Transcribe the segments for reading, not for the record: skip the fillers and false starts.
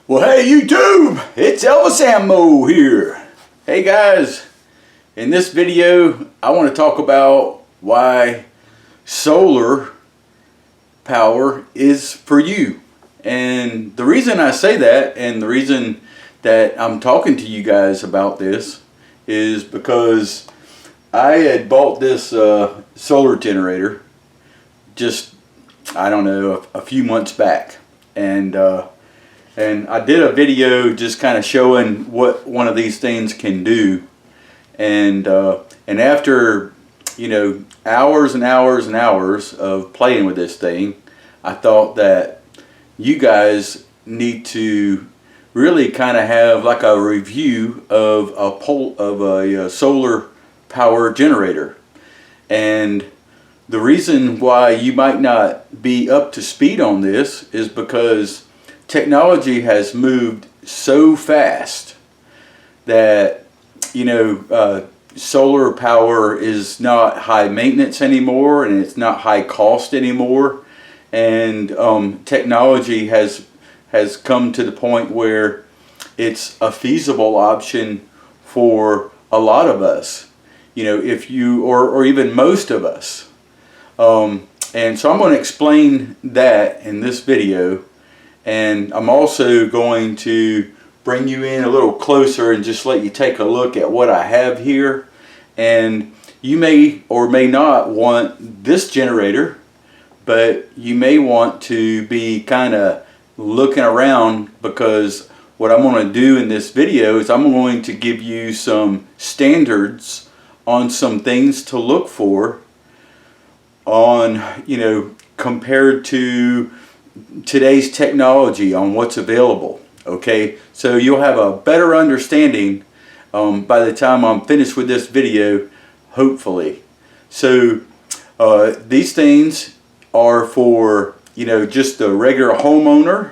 Well, hey YouTube, it's Elvis Ammo here. Hey guys, in this video I want to talk about why solar power is for you. And the reason I say that, and the reason that I'm talking to you guys about this, is because I had bought this solar generator just, I don't know, a few months back. And I did a video just kind of showing what one of these things can do. And after, you know, hours and hours and hours of playing with this thing, I thought that you guys need to really kind of have like a review of a solar power generator. And the reason why you might not be up to speed on this is because technology has moved so fast that, you know, solar power is not high maintenance anymore, and it's not high cost anymore. And technology has come to the point where it's a feasible option for a lot of us, you know, if you or even most of us. And so I'm going to explain that in this video. And I'm also going to bring you in a little closer and just let you take a look at what I have here. And you may or may not want this generator, but you may want to be kind of looking around, because what I'm going to do in this video is I'm going to give you some standards on some things to look for on, you know, compared to today's technology on what's available. Okay, so you'll have a better understanding by the time I'm finished with this video, hopefully. So these things are for, you know, just a regular homeowner,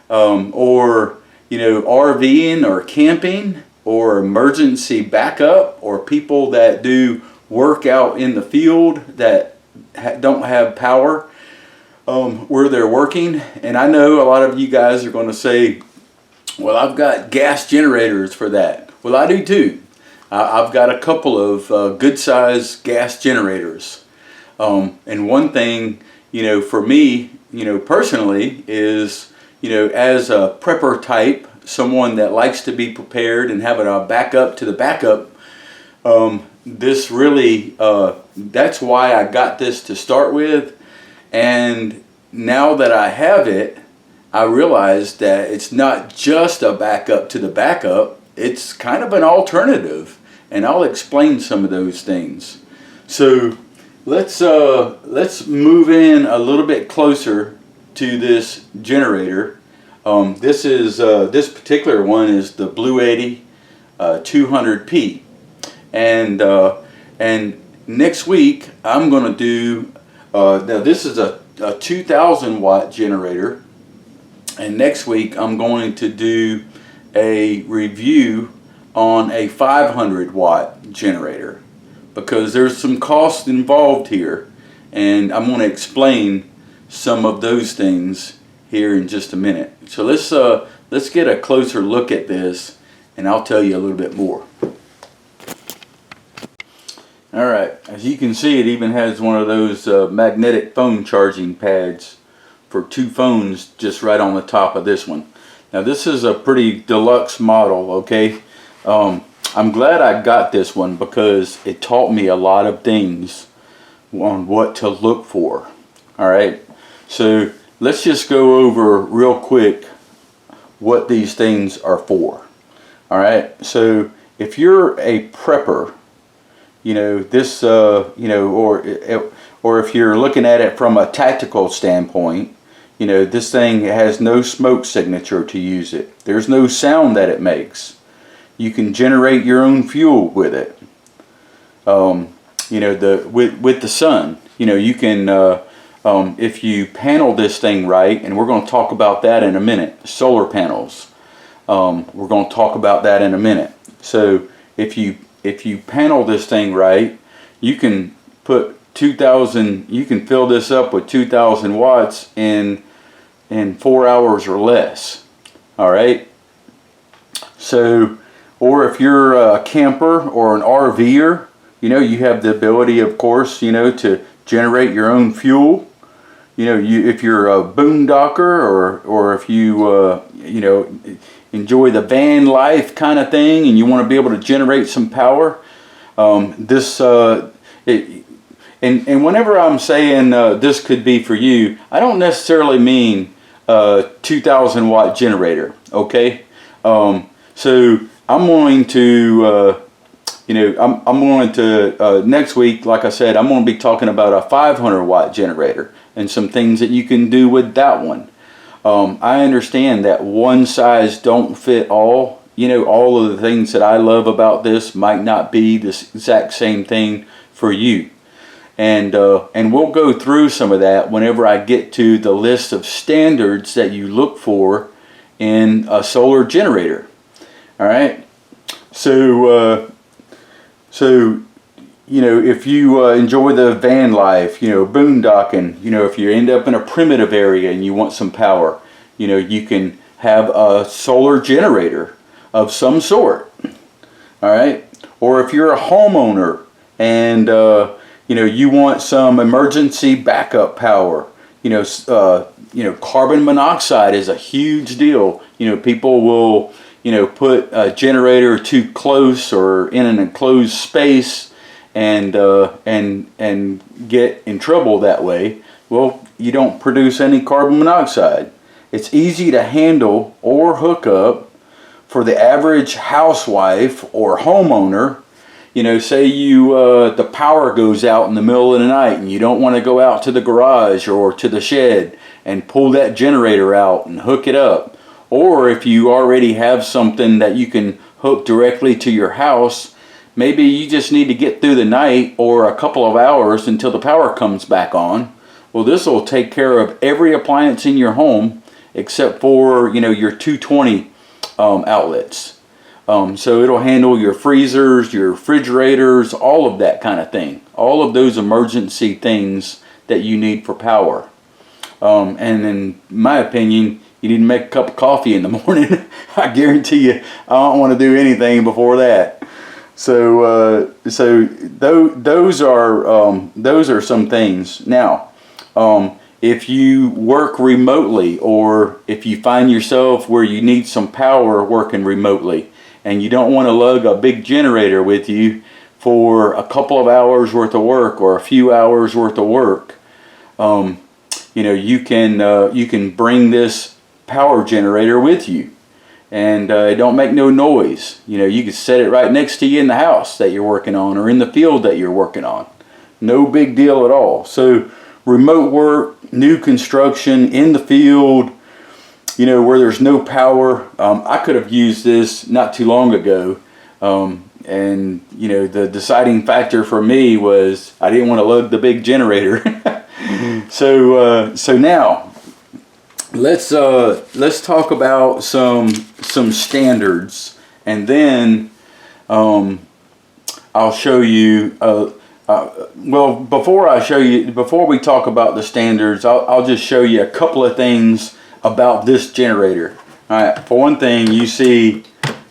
or, you know, RVing or camping, or emergency backup, or people that do work out in the field that don't have power where they're working. And I know a lot of you guys are going to say, well, I've got gas generators for that. Well, I do too. I've got a couple of good sized gas generators. And one thing, you know, for me, you know, personally is, you know, as a prepper type, someone that likes to be prepared and having a backup to the backup, this really, that's why I got this to start with. And now that I have it, I realize that it's not just a backup to the backup, it's kind of an alternative, and I'll explain some of those things. So let's move in a little bit closer to this generator. This is this particular one is the Blue 80 200p, and next week I'm going to do now this is a 2000 watt generator, and next week I'm going to do a review on a 500 watt generator, because there's some cost involved here, and I'm going to explain some of those things here in just a minute. So let's get a closer look at this, and I'll tell you a little bit more. Alright, as you can see, it even has one of those magnetic phone charging pads for two phones just right on the top of this one. Now this is a pretty deluxe model, okay? I'm glad I got this one because it taught me a lot of things on what to look for. Alright, so let's just go over real quick what these things are for. Alright, so if you're a prepper, you know, this, you know, or if you're looking at it from a tactical standpoint, you know, this thing has no smoke signature to use it. There's no sound that it makes. You can generate your own fuel with it. You know, with the sun, you know, you can, if you panel this thing right, and we're going to talk about that in a minute, solar panels. We're going to talk about that in a minute. So if you panel this thing right, you can put 2,000, you can fill this up with 2,000 watts in 4 hours or less. All right. So, or if you're a camper or an RVer, you know, you have the ability, of course, you know, to generate your own fuel. You know, if you're a boondocker, or if you you know, enjoy the van life kind of thing and you want to be able to generate some power, and whenever I'm saying this could be for you, I don't necessarily mean a 2,000 watt generator. Okay, so I'm going to you know, I'm going to next week, like I said, I'm going to be talking about a 500 watt generator and some things that you can do with that one. I understand that one size don't fit all. You know, all of the things that I love about this might not be the exact same thing for you. And we'll go through some of that whenever I get to the list of standards that you look for in a solar generator. All right. So you know, if you enjoy the van life, you know, boondocking, you know, if you end up in a primitive area and you want some power, you know, you can have a solar generator of some sort. All right. Or if you're a homeowner and you know, you want some emergency backup power, you know, carbon monoxide is a huge deal. You know, people will, you know, put a generator too close or in an enclosed space and get in trouble that way. Well, you don't produce any carbon monoxide. It's easy to handle or hook up for the average housewife or homeowner. You know, say you the power goes out in the middle of the night and you don't want to go out to the garage or to the shed and pull that generator out and hook it up. Or if you already have something that you can hook directly to your house, maybe you just need to get through the night or a couple of hours until the power comes back on. Well, this will take care of every appliance in your home except for, you know, your 220 outlets. So it'll handle your freezers, your refrigerators, all of that kind of thing. All of those emergency things that you need for power. And in my opinion, you need to make a cup of coffee in the morning. I guarantee you, I don't want to do anything before that. So, those are some things. Now, if you work remotely, or if you find yourself where you need some power working remotely, and you don't want to lug a big generator with you for a couple of hours worth of work or a few hours worth of work, you know, you can bring this power generator with you, and it don't make no noise. You know, you can set it right next to you in the house that you're working on or in the field that you're working on. No big deal at all. So remote work, new construction, in the field, you know, where there's no power. I could have used this not too long ago, and you know, the deciding factor for me was I didn't want to lug the big generator. So now let's talk about some standards, and then I'll show you. Well, before we talk about the standards, I'll just show you a couple of things about this generator. All right. For one thing, you see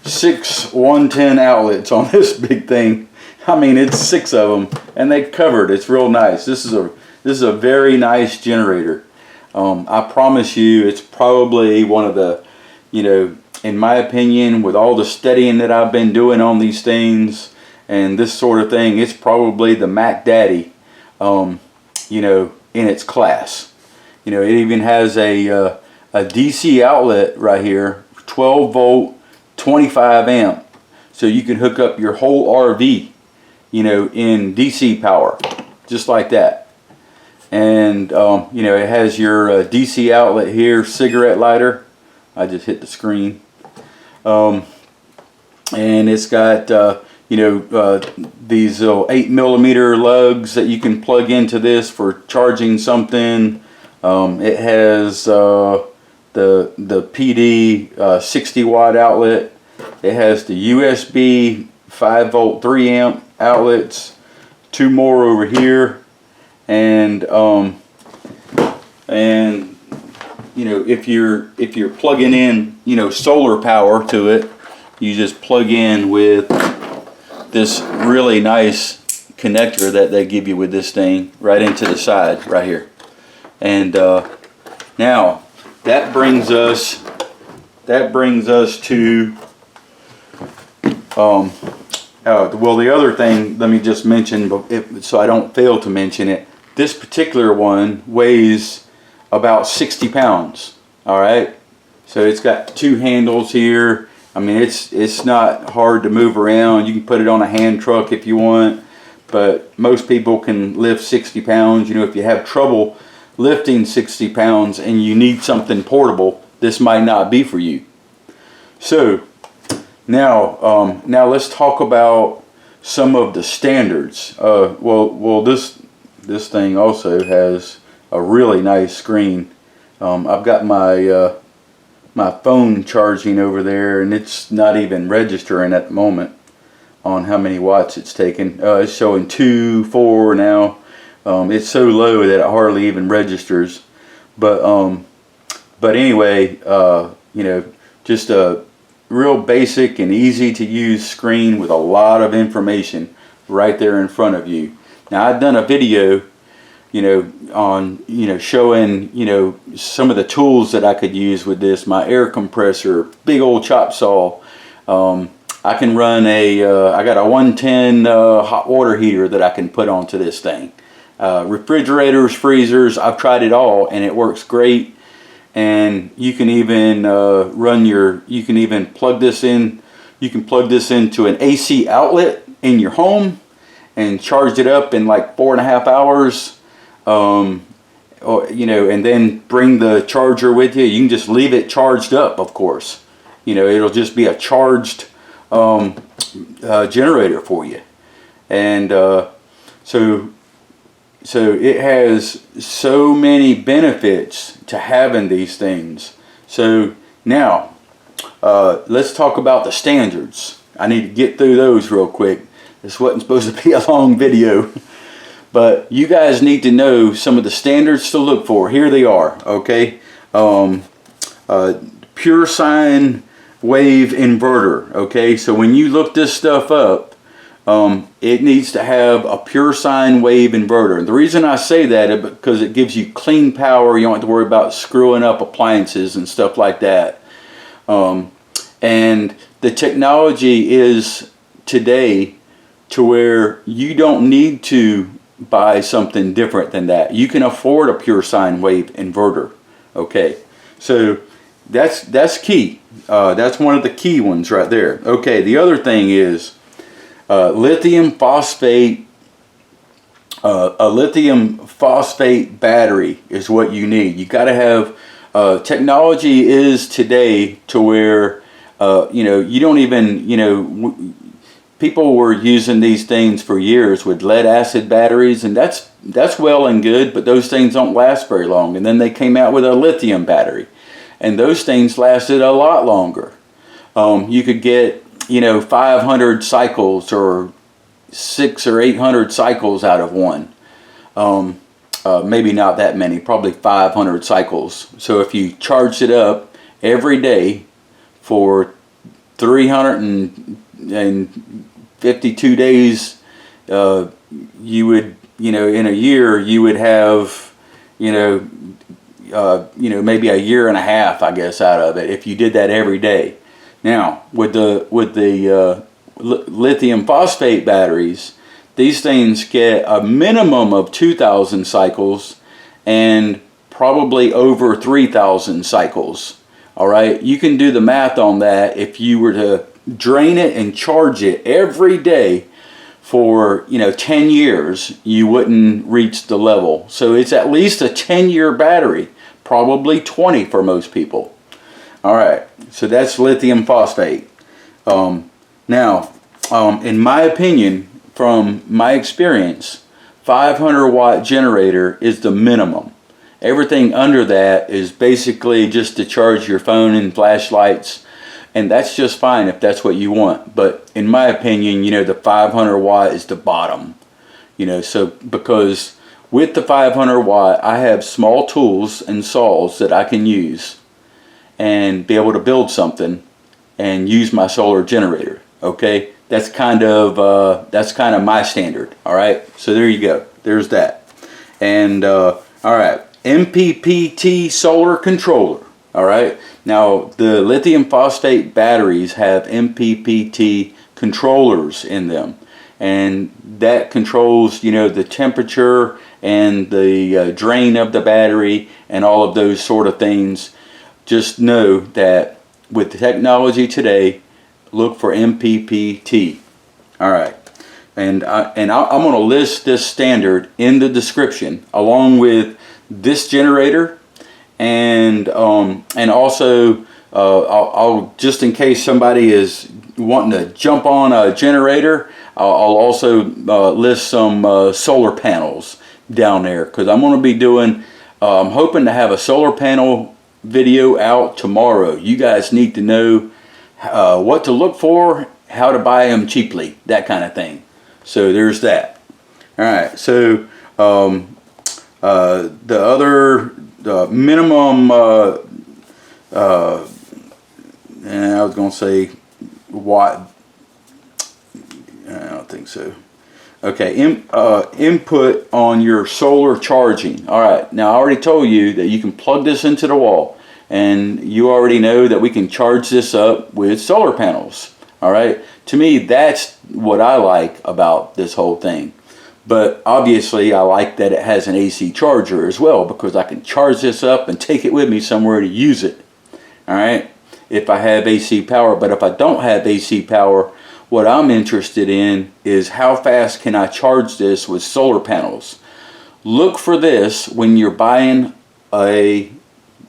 6 110 outlets on this big thing. I mean, it's 6 of them, and they covered. It's real nice. This is a very nice generator. I promise you, it's probably one of the, you know, in my opinion, with all the studying that I've been doing on these things and this sort of thing, it's probably the Mac Daddy, you know, in its class. You know, it even has a DC outlet right here, 12 volt, 25 amp. So you can hook up your whole RV, you know, in DC power, just like that. And, you know, it has your DC outlet here, cigarette lighter. I just hit the screen. And it's got, you know, these 8mm lugs that you can plug into this for charging something. It has the PD 60 watt outlet. It has the USB 5 volt 3 amp outlets. 2 more over here. And you know, if you're plugging in, you know, solar power to it, you just plug in with this really nice connector that they give you with this thing right into the side right here. And now that brings us to well, the other thing, let me just mention, so I don't fail to mention it. This particular one weighs about 60 pounds. All right, so it's got two handles here. I mean, it's not hard to move around. You can put it on a hand truck if you want, but most people can lift 60 pounds. You know, if you have trouble lifting 60 pounds and you need something portable, this might not be for you. So now let's talk about some of the standards. Well, this thing also has a really nice screen. I've got my my phone charging over there, and it's not even registering at the moment on how many watts it's taken. It's showing 2, 4 now. It's so low that it hardly even registers. But anyway, you know, just a real basic and easy to use screen with a lot of information right there in front of you. Now, I've done a video, you know, on, you know, showing, you know, some of the tools that I could use with this. My air compressor, big old chop saw. I can run I got a 110 hot water heater that I can put onto this thing. Refrigerators, freezers, I've tried it all and it works great. And you can even you can even plug this in. You can plug this into an AC outlet in your home and charge it up in like 4.5 hours. Or, you know, and then bring the charger with you. You can just leave it charged up, of course. You know, it'll just be a charged generator for you. And so it has so many benefits to having these things. So now let's talk about the standards. I need to get through those real quick. This wasn't supposed to be a long video, but you guys need to know some of the standards to look for. Here they are, okay? Pure sine wave inverter, okay? So when you look this stuff up, it needs to have a pure sine wave inverter. And the reason I say that is because it gives you clean power. You don't have to worry about screwing up appliances and stuff like that. And the technology is today to where you don't need to buy something different than that. You can afford a pure sine wave inverter. Okay, so that's key. That's one of the key ones right there. Okay, the other thing is lithium phosphate. A lithium phosphate battery is what you need. You got to have technology is today to where you know, you don't even, you know, people were using these things for years with lead acid batteries, and that's well and good, but those things don't last very long. And then they came out with a lithium battery, and those things lasted a lot longer. You could get, you know, 500 cycles or 600 or 800 cycles out of one. Maybe not that many, probably 500 cycles. So if you charged it up every day for 352 days, you would, you know, in a year you would have, you know, maybe a year and a half, I guess, out of it if you did that every day. Now with the lithium phosphate batteries, these things get a minimum of 2,000 cycles and probably over 3,000 cycles. All right, you can do the math on that. If you were to drain it and charge it every day for, you know, 10 years, you wouldn't reach the level. So it's at least a 10-year battery, probably 20 for most people. All right, so that's lithium phosphate. Now, in my opinion, from my experience, 500 watt generator is the minimum. Everything under that is basically just to charge your phone and flashlights, and that's just fine if that's what you want. But in my opinion, you know, the 500 watt is the bottom. You know, so because with the 500 watt, I have small tools and saws that I can use and be able to build something and use my solar generator. Okay, that's kind of my standard. All right, so there you go. There's that. And all right, Mppt solar controller. All right, now the lithium phosphate batteries have Mppt controllers in them, and that controls, you know, the temperature and the drain of the battery and all of those sort of things. Just know that with the technology today, look for Mppt. All right, and I'm going to list this standard in the description along with this generator, and also I'll just in case somebody is wanting to jump on a generator, I'll also list some solar panels down there, because I'm going to be doing I'm hoping to have a solar panel video out tomorrow. You guys need to know what to look for, how to buy them cheaply, that kind of thing. So there's that. All right, so the other minimum and I was going to say watt, I don't think so. Okay, input on your solar charging. All right, now I already told you that you can plug this into the wall, and you already know that we can charge this up with solar panels. All right, to me, that's what I like about this whole thing. But obviously I like that it has an AC charger as well, because I can charge this up and take it with me somewhere to use it. All right, if I have AC power. But if I don't have AC power, what I'm interested in is how fast can I charge this with solar panels. Look for this when you're buying a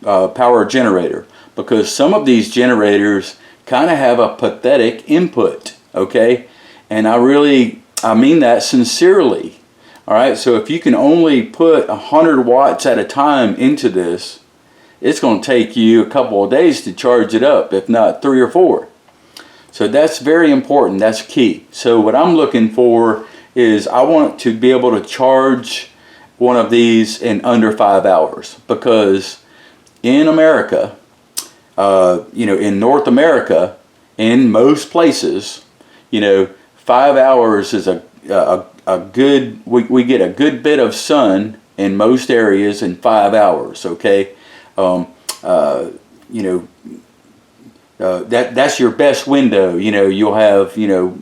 power generator, because some of these generators kind of have a pathetic input. Okay, and I mean that sincerely. All right, so if you can only put 100 watts at a time into this, it's going to take you a couple of days to charge it up, if not 3 or 4. So that's very important. That's key. So what I'm looking for is I want to be able to charge one of these in under 5 hours, because in America, you know, in North America, in most places, you know, 5 hours is a good, we get a good bit of sun in most areas in 5 hours. Okay, you know, that's your best window. You know, you'll have, you know,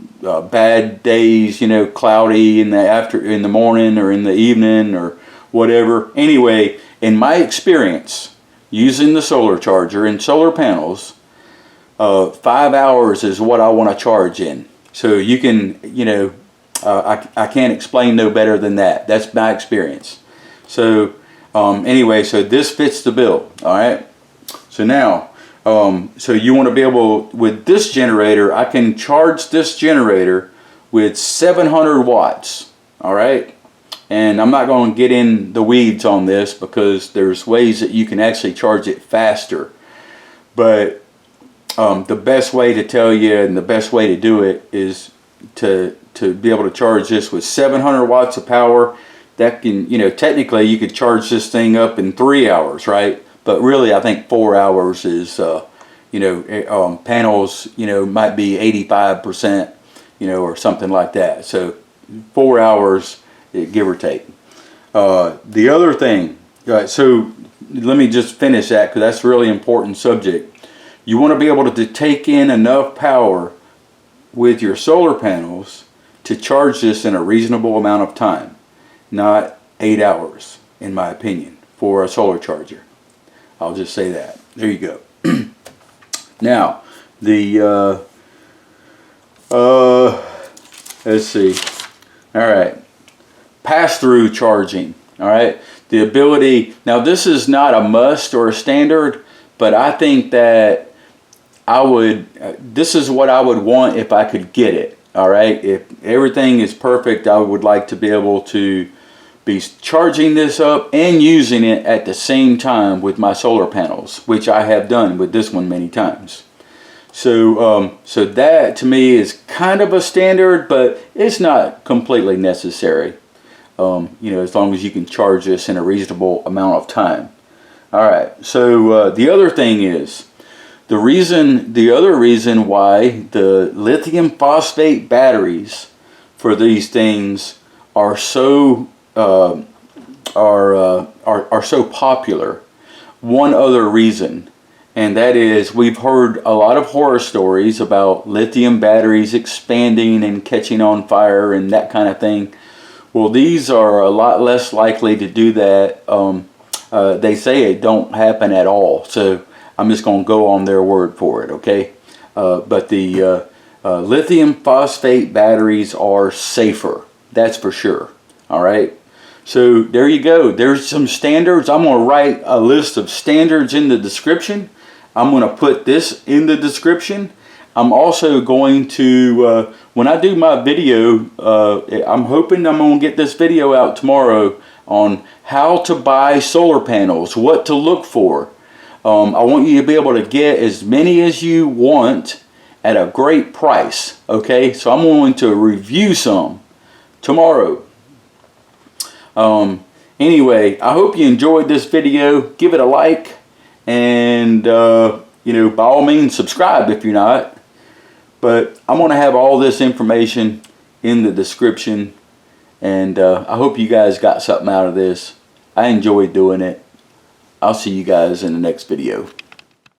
bad days, you know, cloudy in the morning or in the evening or whatever. Anyway, in my experience using the solar charger and solar panels, 5 hours is what I want to charge in. So you can, you know, I can't explain no better than that. That's my experience. So anyway, so this fits the bill. All right, so now so you want to be able, with this generator, I can charge this generator with 700 watts. All right, and I'm not going to get in the weeds on this, because there's ways that you can actually charge it faster, but the best way to tell you and the best way to do it is to be able to charge this with 700 watts of power. That can, you know, technically you could charge this thing up in 3 hours, right? But really, I think 4 hours is, you know, panels, you know, might be 85%, you know, or something like that. So 4 hours, give or take. The other thing, so let me just finish that, because that's a really important subject. You want to be able to take in enough power with your solar panels to charge this in a reasonable amount of time, not 8 hours, in my opinion, for a solar charger. I'll just say that. There you go. Now, the let's see. All right, pass-through charging. All right, the ability. Now, this is not a must or a standard, but I think that this is what I would want if I could get it. All right, if everything is perfect, I would like to be able to be charging this up and using it at the same time with my solar panels, which I have done with this one many times. So so that to me is kind of a standard, but it's not completely necessary. You know, as long as you can charge this in a reasonable amount of time. All right, so the other thing is, the other reason why the lithium phosphate batteries for these things are so so popular. One other reason, and that is we've heard a lot of horror stories about lithium batteries expanding and catching on fire and that kind of thing. Well, these are a lot less likely to do that. They say it don't happen at all, so I'm just going to go on their word for it, okay? But the lithium phosphate batteries are safer, that's for sure, all right? So there you go. There's some standards. I'm going to write a list of standards in the description. I'm going to put this in the description. I'm also going to, when I do my video, I'm hoping I'm going to get this video out tomorrow on how to buy solar panels, what to look for. I want you to be able to get as many as you want at a great price, okay? So I'm going to review some tomorrow. Anyway, I hope you enjoyed this video. Give it a like, and you know, by all means subscribe if you're not. But I'm going to have all this information in the description, and I hope you guys got something out of this. I enjoyed doing it. I'll see you guys in the next video.